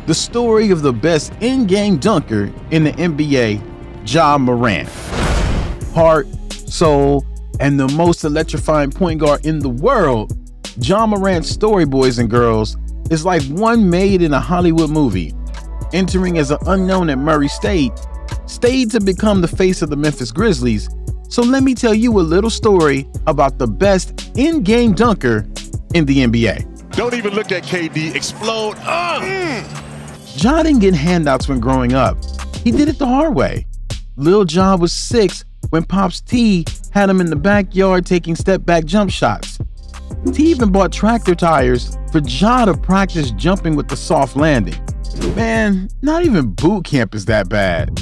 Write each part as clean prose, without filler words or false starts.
the story of the best in-game dunker in the NBA, Ja Morant. Heart, soul, and the most electrifying point guard in the world, Ja Morant's story, boys and girls, is like one made in a Hollywood movie. Entering as an unknown at Murray State, stayed to become the face of the Memphis Grizzlies. So let me tell you a little story about the best in-game dunker in the NBA. Don't even look at KD explode. Ja didn't get handouts when growing up. He did it the hard way. Lil Ja was 6 when Pops T had him in the backyard taking step-back jump shots. T even bought tractor tires for Ja to practice jumping with the soft landing. Man, not even boot camp is that bad.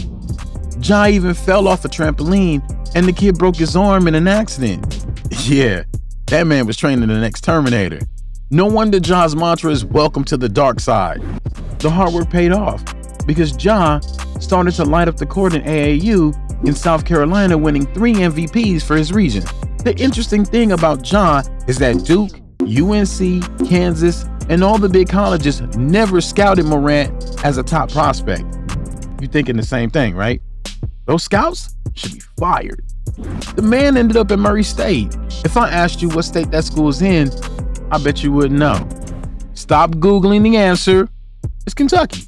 Ja even fell off a trampoline and the kid broke his arm in an accident. Yeah, that man was training the next Terminator. No wonder Ja's mantra is welcome to the dark side. The hard work paid off because Ja started to light up the court in AAU in South Carolina, winning 3 MVPs for his region. The interesting thing about Ja is that Duke, UNC, Kansas, and all the big colleges never scouted Morant as a top prospect. You're thinking the same thing, right? Those scouts should be fired. The man ended up at Murray State. If I asked you what state that school's in, I bet you wouldn't know. Stop Googling the answer. It's Kentucky.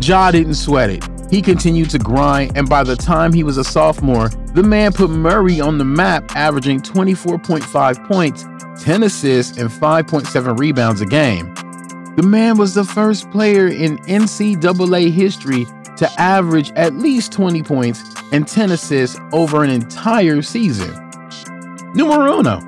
Ja didn't sweat it. He continued to grind, and by the time he was a sophomore, the man put Murray on the map, averaging 24.5 points, 10 assists, and 5.7 rebounds a game. The man was the first player in NCAA history to average at least 20 points and 10 assists over an entire season. Numero uno,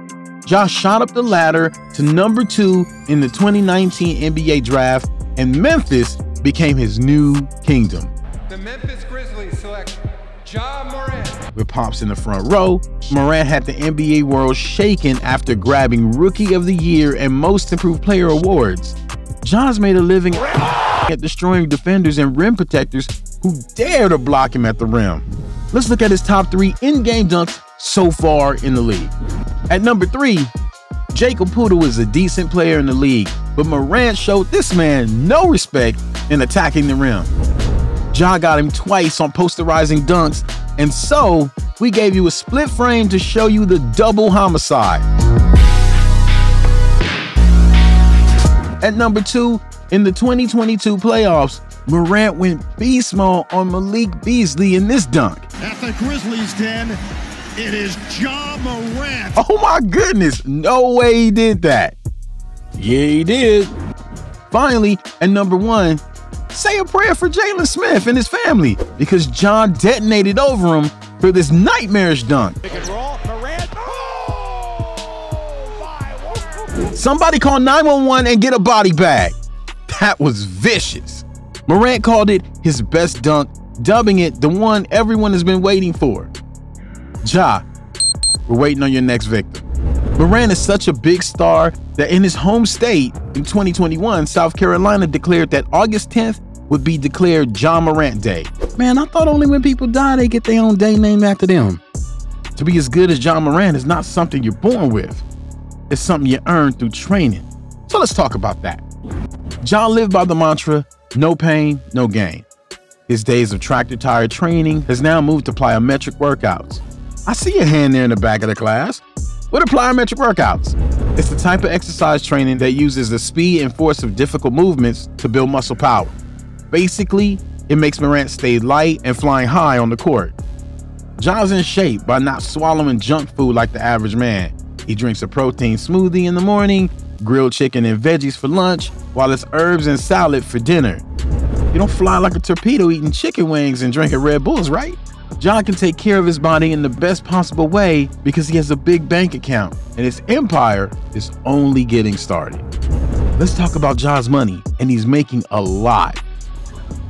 Ja shot up the ladder to number 2 in the 2019 NBA draft, and Memphis became his new kingdom. The Memphis Grizzlies select Ja Morant. With Pops in the front row, Morant had the NBA world shaken after grabbing Rookie of the Year and Most Improved Player awards. Ja's made a living at destroying defenders and rim protectors who dare to block him at the rim. Let's look at his top 3 in-game dunks so far in the league. At number 3, Jacob Poeltl is a decent player in the league, but Morant showed this man no respect in attacking the rim. Ja got him twice on posterizing dunks, and so we gave you a split frame to show you the double homicide. At number 2, in the 2022 playoffs, Morant went beast mode on Malik Beasley in this dunk. At the Grizzlies' den, it is Ja Morant. Oh my goodness, no way he did that. Yeah, he did. Finally, at number 1, say a prayer for Jalen Smith and his family because John detonated over him for this nightmarish dunk. Somebody call 911 and get a body bag. That was vicious. Morant called it his best dunk, dubbing it the one everyone has been waiting for. Ja, we're waiting on your next victim. Morant is such a big star that in his home state in 2021, South Carolina declared that August 10th would be declared Ja Morant Day. Man, I thought only when people die they get their own day named after them. To be as good as Ja Morant is not something you're born with. It's something you earn through training. So let's talk about that. Ja lived by the mantra, no pain, no gain. His days of tractor tire training has now moved to plyometric workouts. I see a hand there in the back of the class. What are plyometric workouts? It's the type of exercise training that uses the speed and force of difficult movements to build muscle power. Basically, it makes Morant stay light and flying high on the court. Ja's in shape by not swallowing junk food like the average man. He drinks a protein smoothie in the morning, grilled chicken and veggies for lunch, while it's herbs and salad for dinner. You don't fly like a torpedo eating chicken wings and drinking Red Bulls, right? Ja can take care of his body in the best possible way because he has a big bank account and his empire is only getting started. Let's talk about Ja's money, and he's making a lot.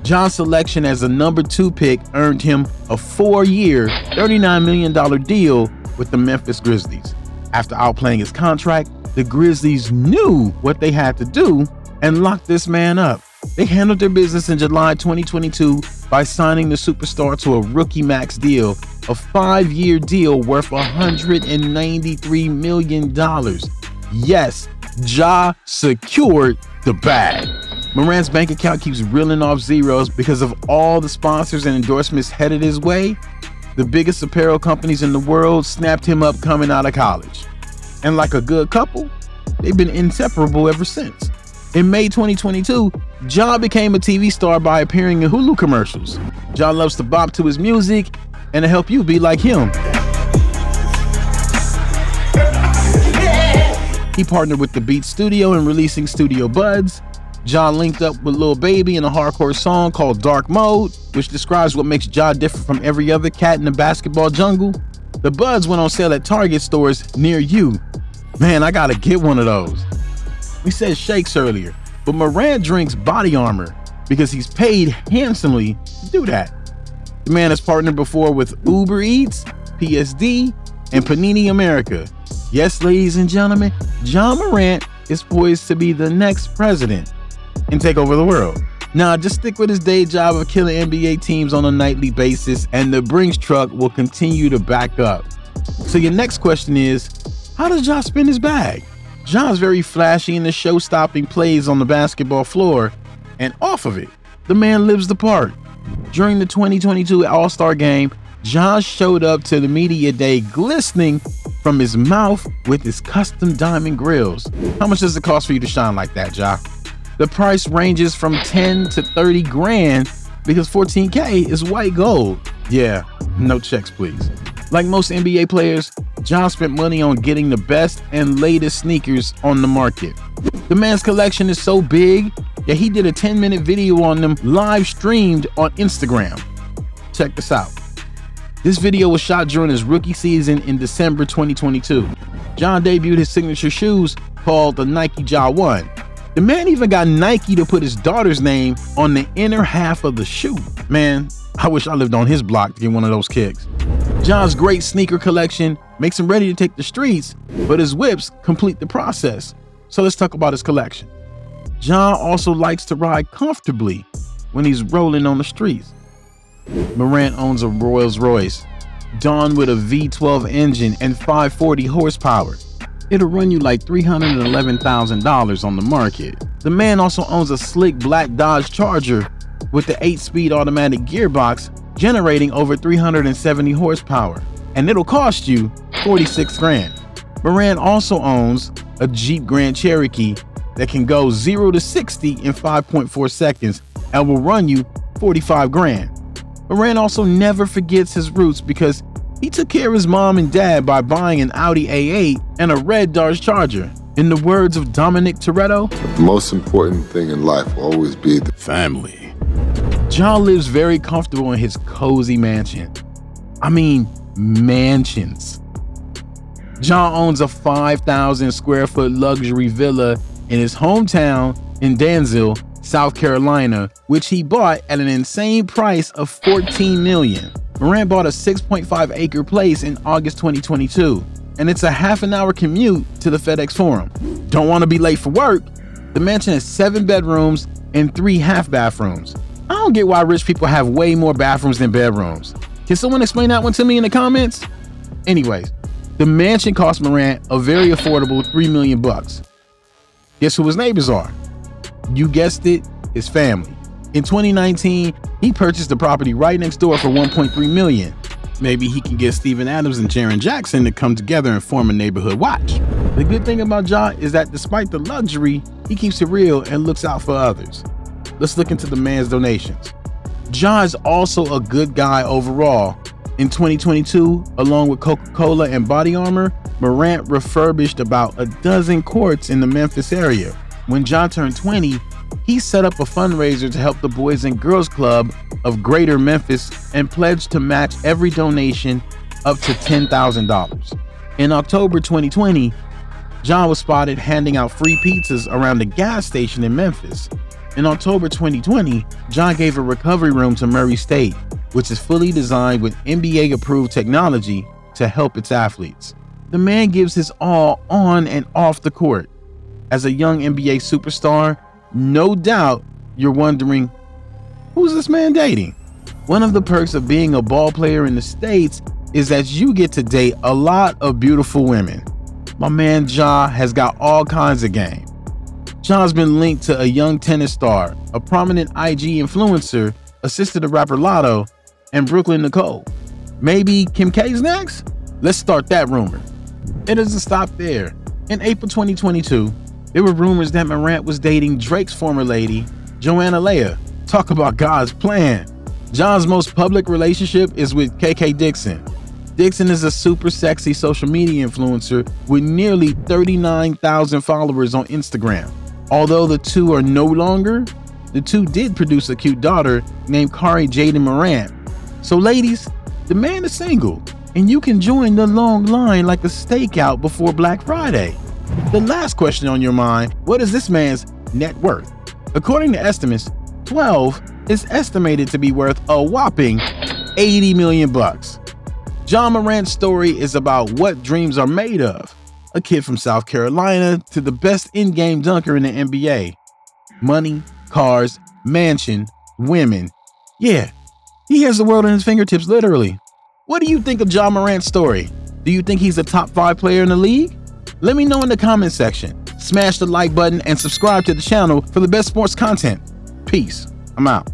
Ja's selection as a number 2 pick earned him a 4-year, $39 million deal with the Memphis Grizzlies. After outplaying his contract, the Grizzlies knew what they had to do and locked this man up. They handled their business in July 2022 by signing the superstar to a rookie max deal, a 5-year deal worth $193 million. Yes, Ja secured the bag. Morant's bank account keeps reeling off zeros because of all the sponsors and endorsements headed his way. The biggest apparel companies in the world snapped him up coming out of college. And like a good couple, they've been inseparable ever since. In May 2022, Ja became a TV star by appearing in Hulu commercials. Ja loves to bop to his music and to help you be like him. He partnered with the Beat Studio in releasing Studio Buds. Ja linked up with Lil Baby in a hardcore song called Dark Mode, which describes what makes Ja different from every other cat in the basketball jungle. The Buds went on sale at Target stores near you. Man, I gotta get one of those. We said shakes earlier, but Morant drinks Body Armor because he's paid handsomely to do that. The man has partnered before with Uber Eats, PSD, and Panini America. Yes, ladies and gentlemen, Ja Morant is poised to be the next president and take over the world. Nah, just stick with his day job of killing NBA teams on a nightly basis, and the Brinks truck will continue to back up. So your next question is, how does Ja spend his bag? Ja's very flashy in the show-stopping plays on the basketball floor, and off of it, the man lives the part. During the 2022 All-Star Game, Ja showed up to the media day glistening from his mouth with his custom diamond grills. How much does it cost for you to shine like that, Ja? The price ranges from 10 to 30 grand because 14K is white gold. Yeah, no checks, please. Like most NBA players, Ja spent money on getting the best and latest sneakers on the market. The man's collection is so big that he did a 10-minute video on them live streamed on Instagram. Check this out. This video was shot during his rookie season in December 2022. Ja debuted his signature shoes called the Nike Ja 1. The man even got Nike to put his daughter's name on the inner half of the shoe. Man, I wish I lived on his block to get one of those kicks. Ja's great sneaker collection makes him ready to take the streets, but his whips complete the process. So let's talk about his collection. Ja also likes to ride comfortably when he's rolling on the streets. Morant owns a Rolls Royce, done with a V12 engine and 540 horsepower. It'll run you like $311,000 on the market. The man also owns a slick black Dodge Charger with the 8-speed automatic gearbox generating over 370 horsepower, and it'll cost you 46 grand. Morant also owns a Jeep Grand Cherokee that can go 0 to 60 in 5.4 seconds and will run you 45 grand. Morant also never forgets his roots because he took care of his mom and dad by buying an Audi A8 and a red Dodge Charger. In the words of Dominic Toretto, the most important thing in life will always be the family. Ja lives very comfortable in his cozy mansion. I mean, mansions. Ja owns a 5,000 square foot luxury villa in his hometown in Danville, South Carolina, which he bought at an insane price of $14 million. Morant bought a 6.5 acre place in August 2022, and it's a half-an-hour commute to the FedEx Forum. Don't want to be late for work? The mansion has 7 bedrooms and 3 half bathrooms. I don't get why rich people have way more bathrooms than bedrooms. Can someone explain that one to me in the comments? Anyways, the mansion cost Morant a very affordable $3 million bucks. Guess who his neighbors are? You guessed it, his family. In 2019, he purchased the property right next door for $1.3 million. Maybe he can get Steven Adams and Jaren Jackson to come together and form a neighborhood watch. The good thing about Ja is that despite the luxury, he keeps it real and looks out for others. Let's look into the man's donations. Ja is also a good guy overall. In 2022, along with Coca-Cola and Body Armor, Morant refurbished about a dozen courts in the Memphis area. When Ja turned 20, he set up a fundraiser to help the Boys and Girls Club of Greater Memphis and pledged to match every donation up to $10,000. In October 2020, Ja was spotted handing out free pizzas around a gas station in Memphis. In October 2020, Ja gave a recovery room to Murray State, which is fully designed with NBA-approved technology to help its athletes. The man gives his all on and off the court. As a young NBA superstar, no doubt you're wondering, who's this man dating? One of the perks of being a ball player in the States is that you get to date a lot of beautiful women. My man Ja has got all kinds of game. Ja's been linked to a young tennis star, a prominent IG influencer, assisted the rapper Lotto, and Brooklyn Nicole. Maybe Kim K's next? Let's start that rumor. It doesn't stop there. In April 2022, there were rumors that Morant was dating Drake's former lady, Joanna Leah. Talk about God's plan. Ja's most public relationship is with KK Dixon. Dixon is a super sexy social media influencer with nearly 39,000 followers on Instagram. Although the two are no longer, the two did produce a cute daughter named Kari Jaden Morant. So ladies, the man is single, and you can join the long line like a stakeout before Black Friday. The last question on your mind, what is this man's net worth? According to estimates, 12 is estimated to be worth a whopping 80 million bucks. Ja Morant's story is about what dreams are made of. A kid from South Carolina to the best in-game dunker in the NBA. Money, cars, mansion, women. Yeah, he has the world in his fingertips, literally. What do you think of Ja Morant's story? Do you think he's a top 5 player in the league? Let me know in the comment section. Smash the like button and subscribe to the channel for the best sports content. Peace. I'm out.